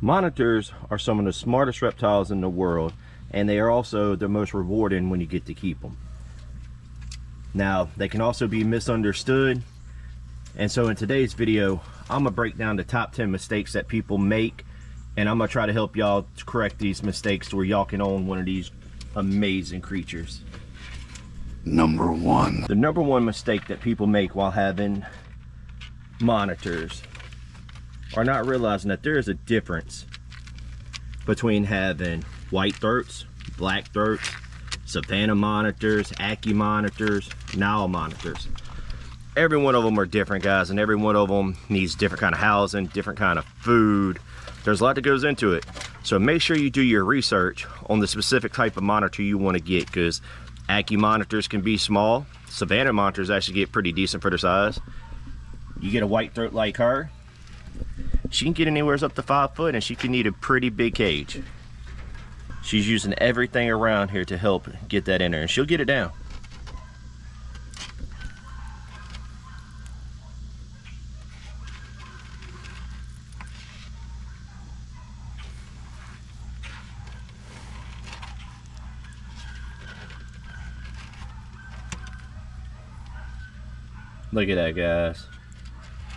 Monitors are some of the smartest reptiles in the world, and they are also the most rewarding when you get to keep them. Now, they can also be misunderstood, and so in today's video, I'm gonna break down the top 10 mistakes that people make, and I'm gonna try to help y'all to correct these mistakes to where y'all can own one of these amazing creatures. Number 1. The number one mistake that people make while having monitors are not realizing that there is a difference between having white throats, black throats, Savannah monitors, Ackie monitors, Nile monitors. Every one of them are different, guys, and every one of them needs different kind of housing, different kind of food. There's a lot that goes into it. So make sure you do your research on the specific type of monitor you want to get, because Ackie monitors can be small. Savannah monitors actually get pretty decent for their size. You get a white throat like her, she can get anywhere up to 5 foot, and she can need a pretty big cage. She's using everything around here to help get that in there, and she'll get it down. Look at that, guys.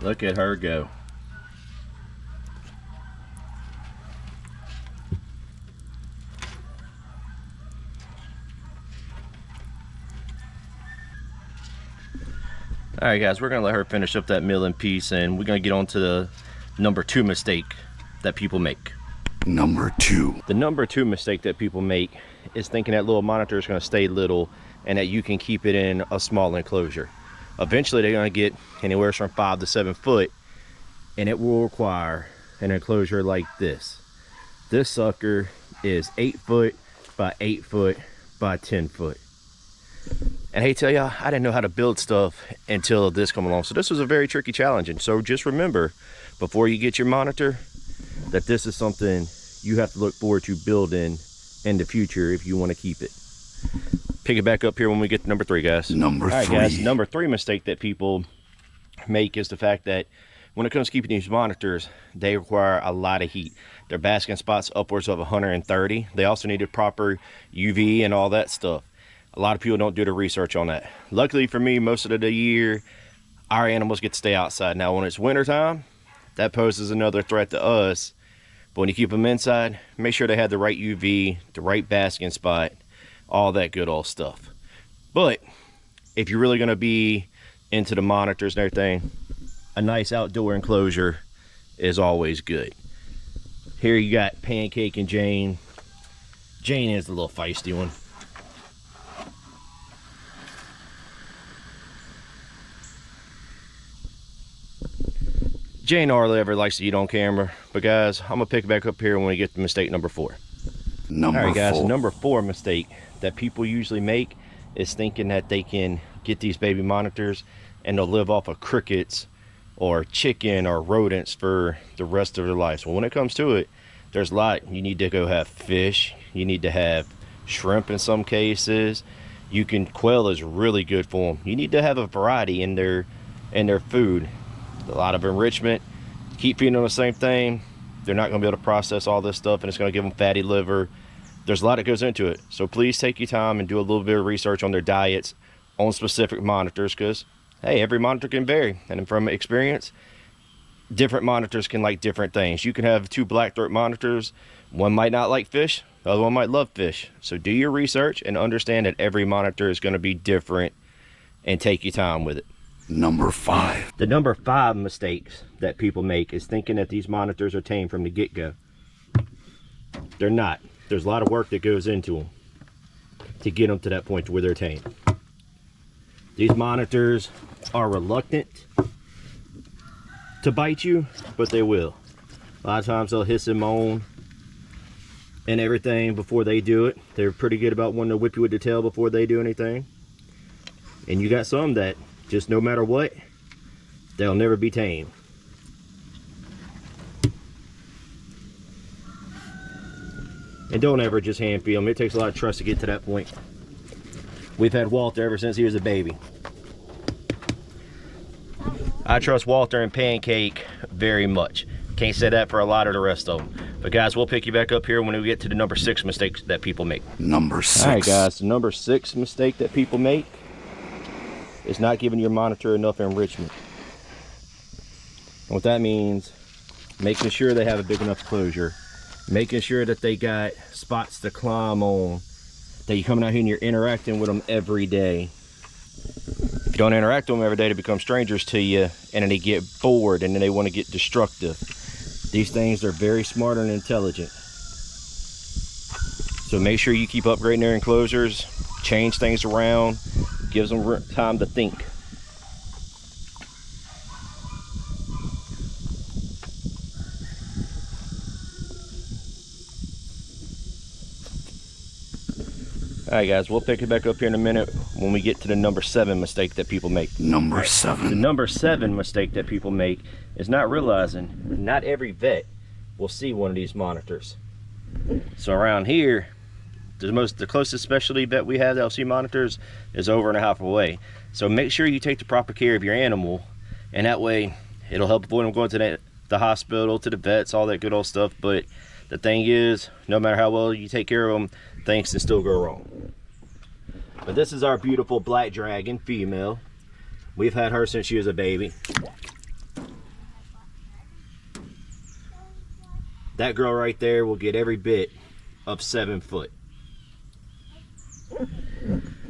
Look at her go. All right, guys, we're gonna let her finish up that meal in peace, and we're gonna get on to the number 2 mistake that people make. Number 2. The number 2 mistake that people make is thinking that little monitor is gonna stay little and that you can keep it in a small enclosure. Eventually, they're gonna get anywhere from 5 to 7 foot, and it will require an enclosure like this. This sucker is 8 foot by 8 foot by 10 foot. And hey, tell y'all, I didn't know how to build stuff until this come along. So this was a very tricky challenge. And so just remember, before you get your monitor, that this is something you have to look forward to building in the future if you want to keep it. Pick it back up here when we get to number 3, guys. Number 3. All right, guys, number 3 mistake that people make is the fact that when it comes to keeping these monitors, they require a lot of heat. Their basking spots upwards of 130. They also need a proper UV and all that stuff. A lot of people don't do the research on that. Luckily for me, most of the year, our animals get to stay outside. Now, when it's winter time, that poses another threat to us. But when you keep them inside, make sure they have the right UV, the right basking spot, all that good old stuff. But if you're really gonna be into the monitors and everything, a nice outdoor enclosure is always good. Here you got Pancake and Jane. Jane is the little feisty one. Jane hardly ever likes to eat on camera, but guys, I'm gonna pick it back up here when we get to mistake number 4. Number 4. All right, guys, number 4 mistake that people usually make is thinking that they can get these baby monitors and they'll live off of crickets or chicken or rodents for the rest of their lives. Well, when it comes to it, there's a lot. You need to go have fish. You need to have shrimp in some cases. Quail is really good for them. You need to have a variety in their food. A lot of enrichment. Keep feeding them the same thing, they're not going to be able to process all this stuff, and it's going to give them fatty liver. There's a lot that goes into it. So please take your time and do a little bit of research on their diets on specific monitors, because hey, every monitor can vary, and from experience, different monitors can like different things. You can have 2 black throat monitors. One might not like fish, the other one might love fish. So do your research and understand that every monitor is going to be different, and take your time with it. Number 5. The number 5 mistakes that people make is thinking that these monitors are tame from the get-go. They're not. There's a lot of work that goes into them to get them to that point to where they're tame. These monitors are reluctant to bite you, but they will. A lot of times they'll hiss and moan and everything before they do it. They're pretty good about wanting to whip you with the tail before they do anything. And you got some that just no matter what, they'll never be tamed. And don't ever just hand feed them. It takes a lot of trust to get to that point. We've had Walter ever since he was a baby. I trust Walter and Pancake very much. Can't say that for a lot of the rest of them. But guys, we'll pick you back up here when we get to the number 6 mistake that people make. Number 6. All right, guys, the number 6 mistake that people make is not giving your monitor enough enrichment. And what that means, making sure they have a big enough closure, making sure that they got spots to climb on, that you're coming out here and you're interacting with them every day. If you don't interact with them every day, they become strangers to you, and then they get bored, and then they want to get destructive. These things are very smart and intelligent. So make sure you keep upgrading their enclosures, change things around, gives them time to think. All right, guys, we'll pick it back up here in a minute when we get to the number 7 mistake that people make. Number The 7. number 7 mistake that people make is not realizing not every vet will see one of these monitors. So around here, the closest specialty vet we have that'll see monitors is over and a half away. So make sure you take the proper care of your animal, and that way it'll help avoid them going to the hospital, to the vets, all that good old stuff. But the thing is, no matter how well you take care of them, things can still go wrong. But this is our beautiful black dragon female. We've had her since she was a baby. That girl right there will get every bit of 7 foot.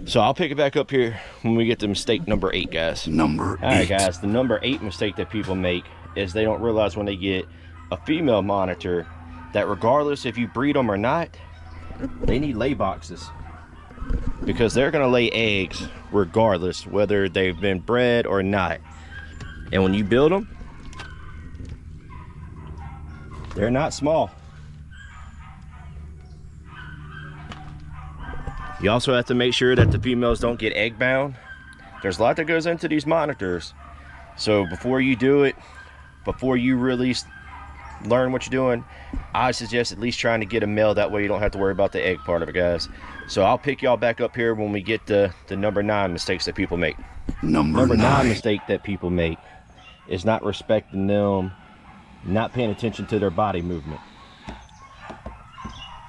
So I'll pick it back up here when we get to mistake number 8, guys. Number 8. All right, guys, the number 8 mistake that people make is they don't realize when they get a female monitor that regardless if you breed them or not, they need lay boxes, because they're going to lay eggs regardless whether they've been bred or not. And when you build them, they're not small. You also have to make sure that the females don't get egg bound. There's a lot that goes into these monitors. So before you do it, before you really learn what you're doing, I suggest at least trying to get a male. That way you don't have to worry about the egg part of it, guys. So I'll pick y'all back up here when we get to the number 9 mistakes that people make. Number 9 mistake that people make is not respecting them, not paying attention to their body movement.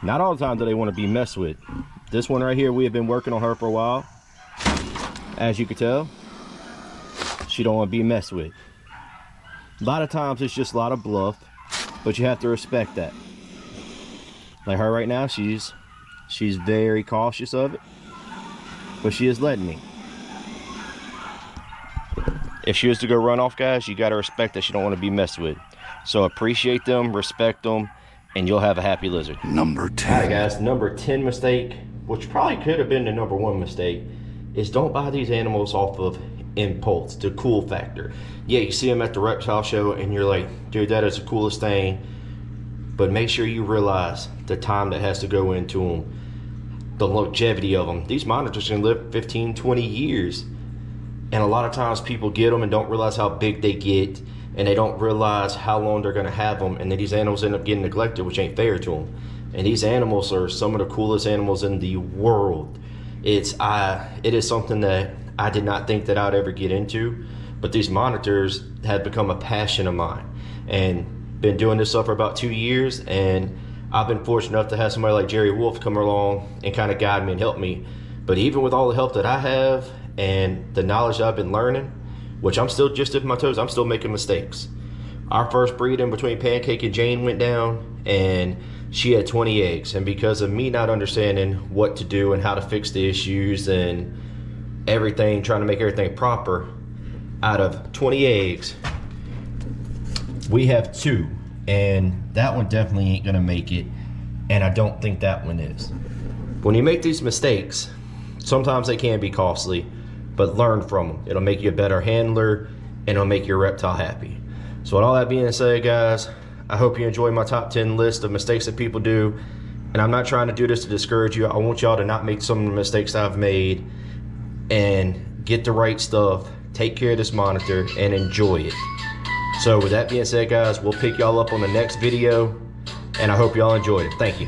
Not all the time do they want to be messed with. This one right here, we have been working on her for a while. As you can tell, she don't want to be messed with. A lot of times it's just a lot of bluff, but you have to respect that. Like her right now, she's very cautious of it, but she is letting me. If she was to go run off, guys, you got to respect that she don't want to be messed with. So appreciate them, respect them, and you'll have a happy lizard. Number 10. All right, guys, number 10 mistake, which probably could have been the number 1 mistake, is don't buy these animals off of impulse, the cool factor. Yeah, you see them at the reptile show and you're like, dude, that is the coolest thing. But make sure you realize the time that has to go into them, the longevity of them. These monitors can live 15, 20 years. And a lot of times people get them and don't realize how big they get, and they don't realize how long they're gonna have them, and then these animals end up getting neglected, which ain't fair to them. And these animals are some of the coolest animals in the world. It is something that I did not think that I'd ever get into, but these monitors have become a passion of mine, and been doing this stuff for about 2 years, and I've been fortunate enough to have somebody like Jerry Wolf come along and kind of guide me and help me. But even with all the help that I have and the knowledge that I've been learning, which I'm still just dipping my toes, I'm still making mistakes. Our first breeding between Pancake and Jane went down, and she had 20 eggs. And because of me not understanding what to do and how to fix the issues and everything, trying to make everything proper, out of 20 eggs, we have 2. And that one definitely ain't gonna make it. And I don't think that one is. When you make these mistakes, sometimes they can be costly, but learn from them. It'll make you a better handler, and it'll make your reptile happy. So with all that being said, guys, I hope you enjoy my top 10 list of mistakes that people do. And I'm not trying to do this to discourage you. I want y'all to not make some of the mistakes I've made, and get the right stuff, take care of this monitor, and enjoy it. So with that being said, guys, we'll pick y'all up on the next video, and I hope y'all enjoyed it. Thank you.